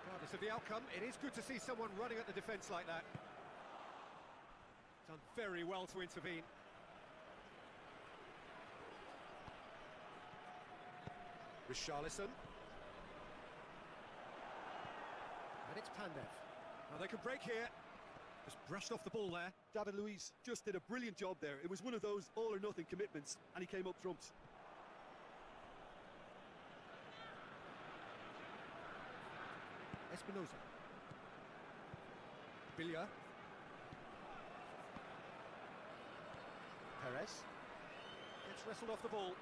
Regardless of the outcome, it is good to see someone running at the defence like that. Done very well to intervene. Richarlison. And it's Pandev. Now they can break here. Just brushed off the ball there. David Luiz just did a brilliant job there. It was one of those all-or-nothing commitments, and he came up trumps. Espinosa. Billia. Perez. Gets wrestled off the ball.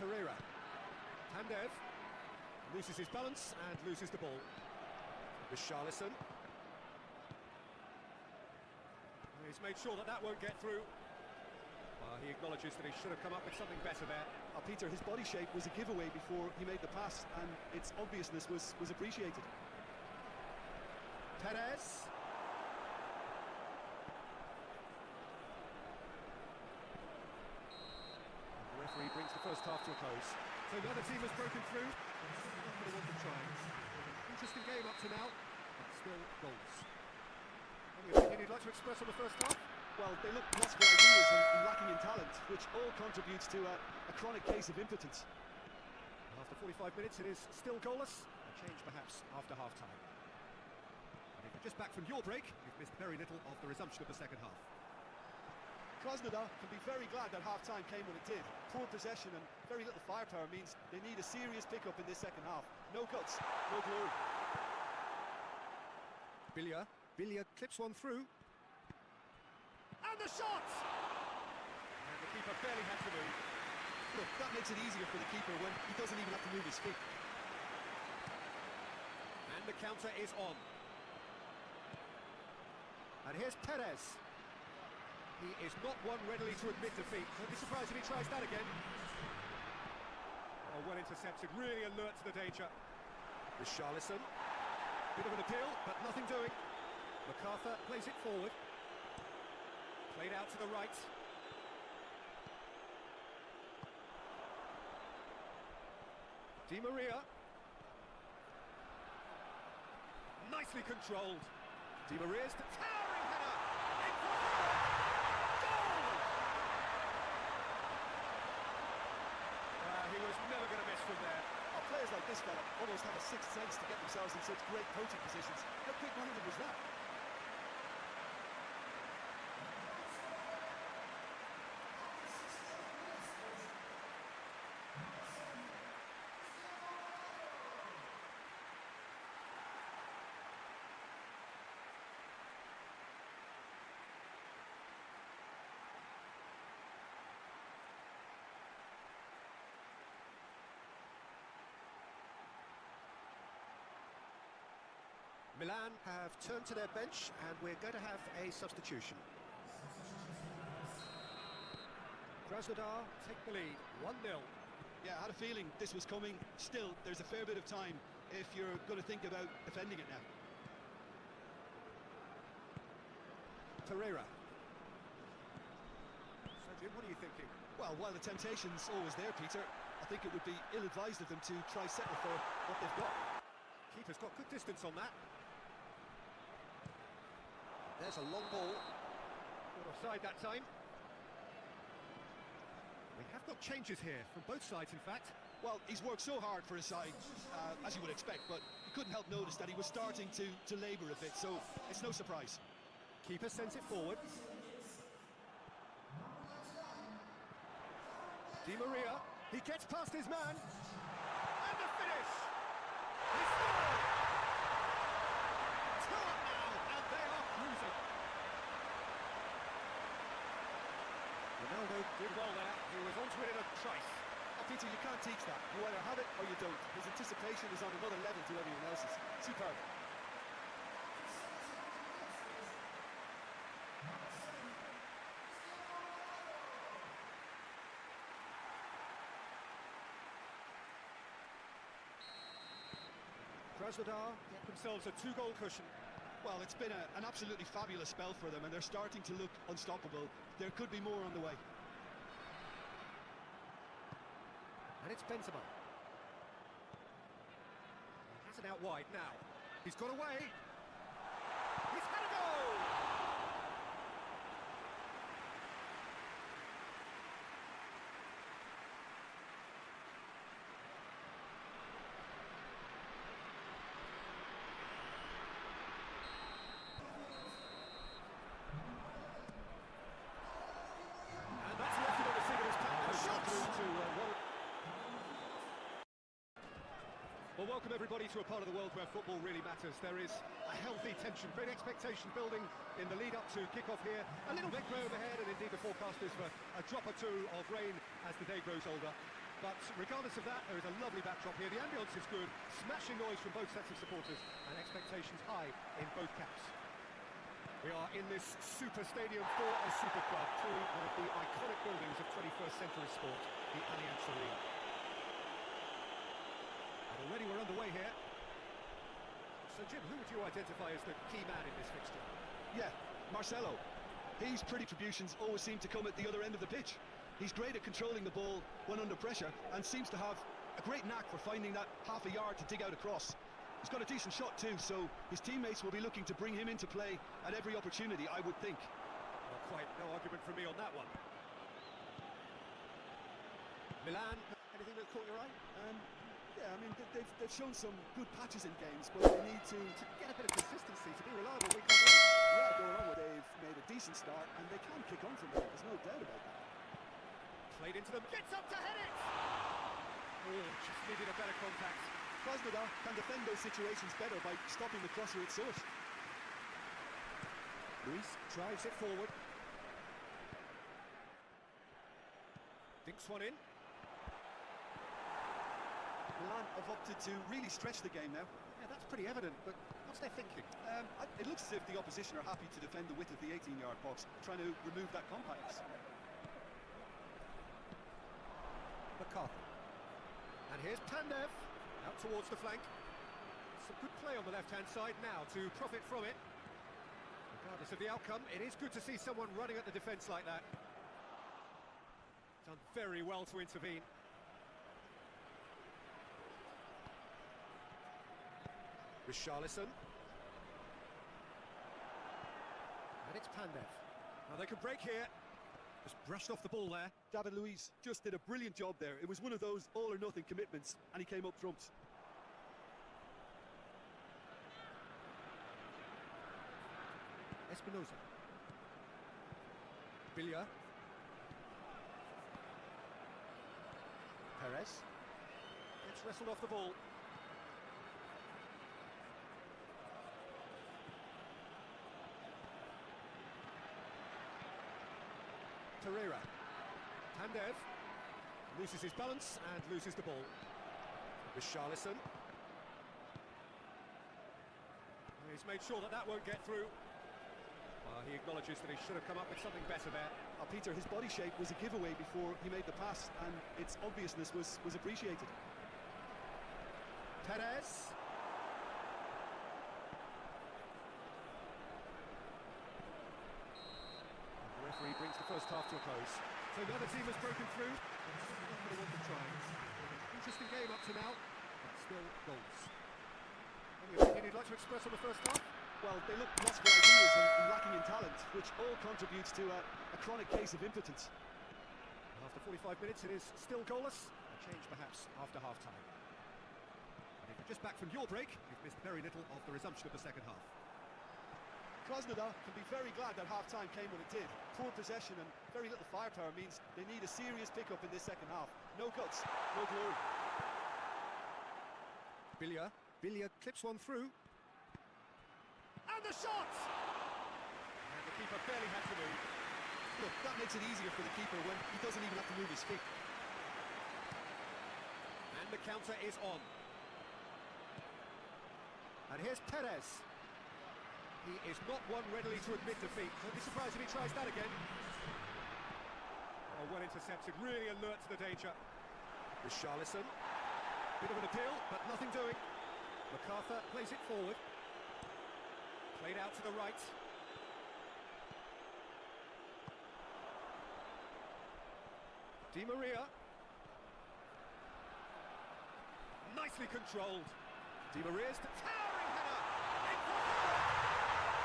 Torreira. Tandev. Loses his balance and loses the ball. Richarlison. He's made sure that won't get through. He acknowledges that he should have come up with something better there. Peter, his body shape was a giveaway before he made the pass, and its obviousness was appreciated. Perez. The referee brings the first half to a close. So the other team has broken through. Not going to want to try. Interesting game up to now, but still goals. Any opinion you'd like to express on the first half? Well, they look lost for ideas and lacking in talent, which all contributes to a chronic case of impotence. After 45 minutes, it is still goalless. A change, perhaps, after half-time. And if you're just back from your break, you've missed very little of the resumption of the second half. Krasnodar can be very glad that half-time came when it did. Poor possession and very little firepower means they need a serious pick-up in this second half. No guts, no glory. Billia clips one through. And the shot! And the keeper barely had to move. Look, that makes it easier for the keeper when he doesn't even have to move his feet. And the counter is on. And here's Perez. He is not one readily to admit defeat. Don't be surprised if he tries that again. Oh, well intercepted, really alert to the danger. Richarlison. Bit of an appeal, but nothing doing. MacArthur plays it forward. Played out to the right. Di Maria. Nicely controlled. Di Maria's towering header. In for the goal! He was never going to miss from there. Players like this fella almost have a sixth sense to get themselves in such great coaching positions. How quick one of them was that? Milan have turned to their bench and we're going to have a substitution. Krasnodar take the lead, 1-0. Yeah, I had a feeling this was coming. Still, there's a fair bit of time if you're going to think about defending it now. Torreira. So Jim, what are you thinking? Well, while the temptation's always there, Peter, I think it would be ill-advised of them to try settle for what they've got. Keeper's got good distance on that. There's a long ball. Not offside that time. We have got changes here from both sides, in fact. Well, he's worked so hard for his side, as you would expect, but you couldn't help notice that he was starting to labour a bit, so it's no surprise. Keeper sends it forward. Di Maria, he gets past his man. And the finish! He scored! 2 up now, and they are cruising. Ronaldo did well there. He was onto it in a trice. Oh, Peter, you can't teach that. You either have it or you don't. His anticipation is on another level to everyone else's. Superb. Krasnodar get themselves a 2-goal cushion. Well, it's been an absolutely fabulous spell for them, and they're starting to look unstoppable. There could be more on the way. And it's Benzema. He has it out wide now. He's got away. He's had a goal! Well, welcome everybody to a part of the world where football really matters. There is a healthy tension, great expectation building in the lead-up to kick-off here. A little bit grey overhead, and indeed the forecast is for a drop or two of rain as the day grows older. But regardless of that, there is a lovely backdrop here. The ambience is good, smashing noise from both sets of supporters, and expectations high in both camps. We are in this super stadium for a super club, truly one of the iconic buildings of 21st century sport, the Allianz Arena. And already we're underway here. So Jim, who would you identify as the key man in this fixture? Yeah, Marcelo. His pretty contributions always seem to come at the other end of the pitch. He's great at controlling the ball when under pressure and seems to have a great knack for finding that half a yard to dig out across. He's got a decent shot too, so his teammates will be looking to bring him into play at every opportunity, I would think. Not quite, no argument from me on that one. Milan, anything that caught your eye? Yeah, I mean, they've shown some good patches in games, but they need to get a bit of consistency, to be reliable week on week. Yeah, go along with they've made a decent start, and they can kick on from there, there's no doubt about that. Played into them, gets up to head it! Oh, just needed a better contact. Krasnodar can defend those situations better by stopping the crosser at source. Luis drives it forward. Dinks one in. Milan have opted to really stretch the game now. Yeah, that's pretty evident, but what's their thinking? It looks as if the opposition are happy to defend the width of the 18-yard box, trying to remove that compactness. McCarthy. And here's Pandev, out towards the flank. Some good play on the left-hand side now to profit from it. Regardless of the outcome, it is good to see someone running at the defence like that. Done very well to intervene. Richarlison. And it's Pandev. Now they can break here. Just brushed off the ball there. David Luiz just did a brilliant job there. It was one of those all-or-nothing commitments, and he came up trumps. Espinosa. Billia. Perez. Gets wrestled off the ball. Pereira. Pandev loses his balance and loses the ball. Richarlison. He's made sure that that won't get through. He acknowledges that he should have come up with something better there. Peter, his body shape was a giveaway before he made the pass, and its obviousness was appreciated. Perez. The referee brings the first half to a close. So now the team has broken through. Not going to want to try. Interesting game up to now, but still goals. Any opinion you'd like to express on the first half? Well, they look lost for ideas and lacking in talent, which all contributes to a chronic case of impotence. After 45 minutes, it is still goalless. A change perhaps after half-time. And if you're just back from your break, you've missed very little of the resumption of the second half. Krasnodar can be very glad that half-time came when it did. Poor possession and very little firepower means they need a serious pick-up in this second half. No guts, no glory. Billia clips one through. And the shot! And the keeper barely had to move. Look, that makes it easier for the keeper when he doesn't even have to move his feet. And the counter is on. And here's Perez. He is not one readily to admit defeat. Don't be surprised if he tries that again. Oh, well intercepted, really alert to the danger. Richarlison. Bit of an appeal, but nothing doing. MacArthur plays it forward. Played out to the right. Di Maria. Nicely controlled. Di Maria's the towering header.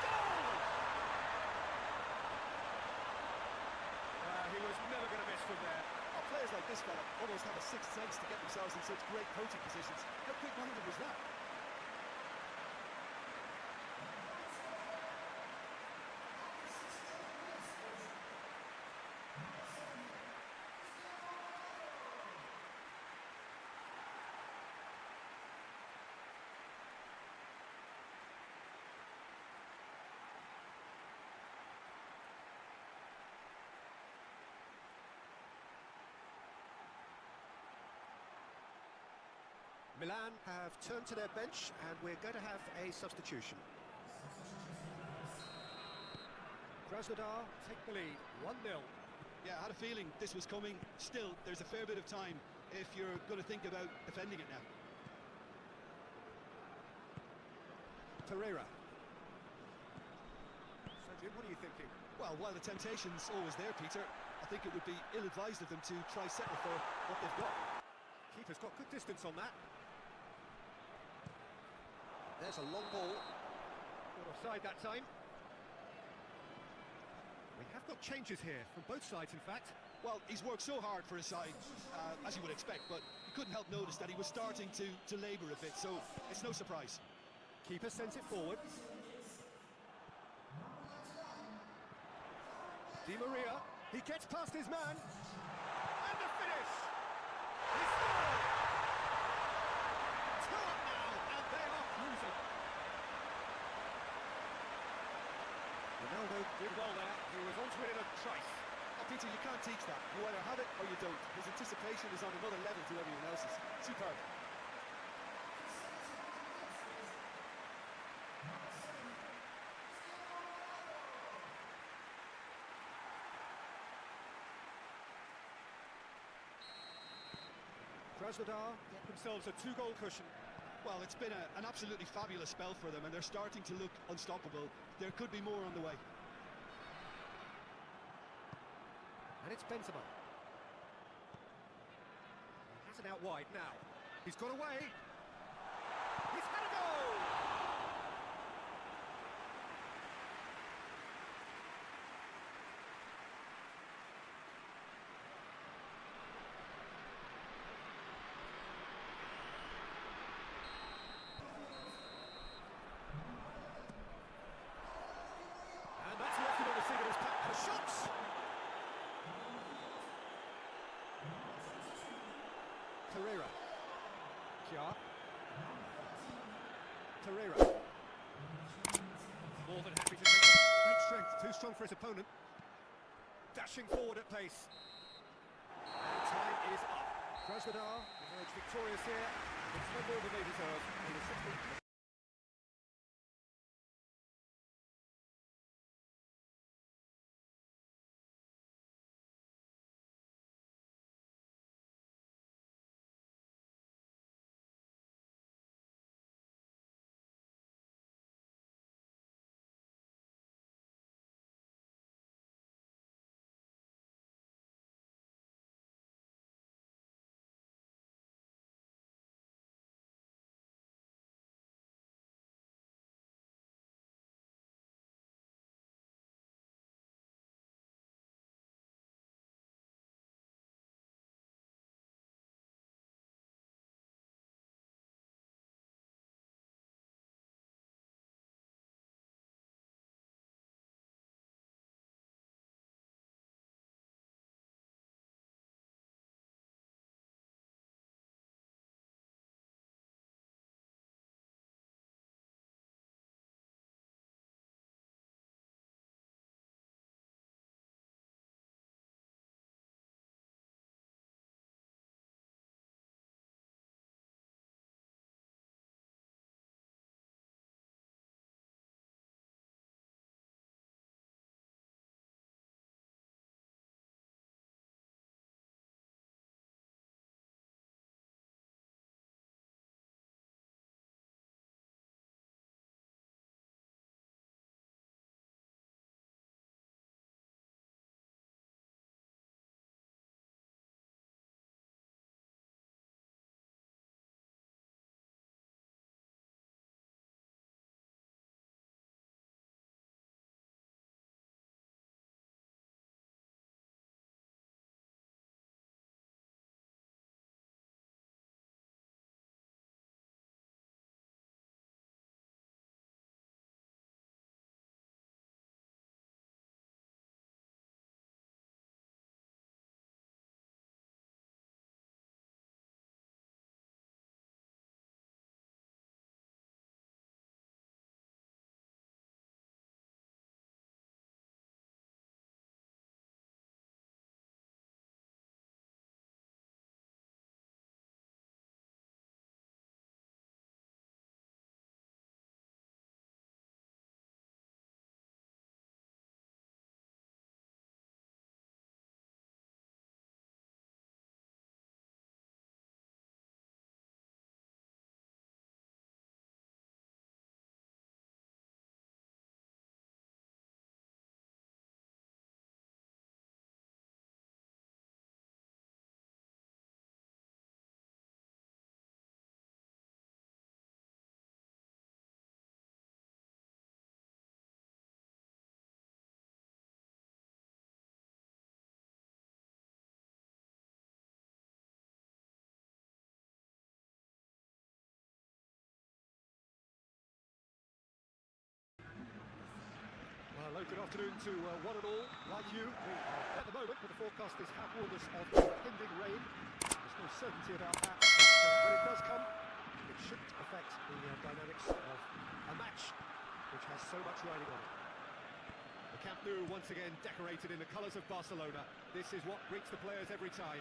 Goal! He was never going to miss from there. Players like this fella almost have a sixth sense to get themselves in such great coaching positions. How quick-minded was that? Milan have turned to their bench, and we're going to have a substitution. Krasnodar take the lead, 1-0. Yeah, I had a feeling this was coming. Still, there's a fair bit of time if you're going to think about defending it now. Pereira. So, Jim, what are you thinking? Well, while the temptation's always there, Peter, I think it would be ill-advised of them to try settle for what they've got. Keeper's got good distance on that. There's a long ball. Not offside that time. We have got changes here from both sides, in fact. Well, he's worked so hard for his side, as you would expect, but you couldn't help notice that he was starting to labour a bit, so it's no surprise. Keeper sends it forward. Di Maria, he gets past his man. And the finish! He scored! 2 up now, and they are cruising. Ronaldo did well there. He was onto it in a trice. Oh, Peter, you can't teach that. You either have it or you don't. His anticipation is on another level to everyone else's. Superb. Krasnodar get themselves a 2-goal cushion. Well, it's been an absolutely fabulous spell for them, and they're starting to look unstoppable. There could be more on the way. And it's Benzema. He has it out wide now. He's got away. He's had a goal! And that's left him on the seat of his pack. The shots! Pereira. Kjaer. Pereira. More than happy to take it. Great strength, too strong for his opponent. Dashing forward at pace. And time is up. Krasnodar emerged victorious here. It's no more than they deserve. It was simply Hello, good afternoon to one and all. Like you, we are at the moment, but the forecasters have warned us of impending rain. There's no certainty about that, but when it does come, it shouldn't affect the dynamics of a match which has so much riding on it. The Camp Nou once again decorated in the colours of Barcelona. This is what greets the players every time.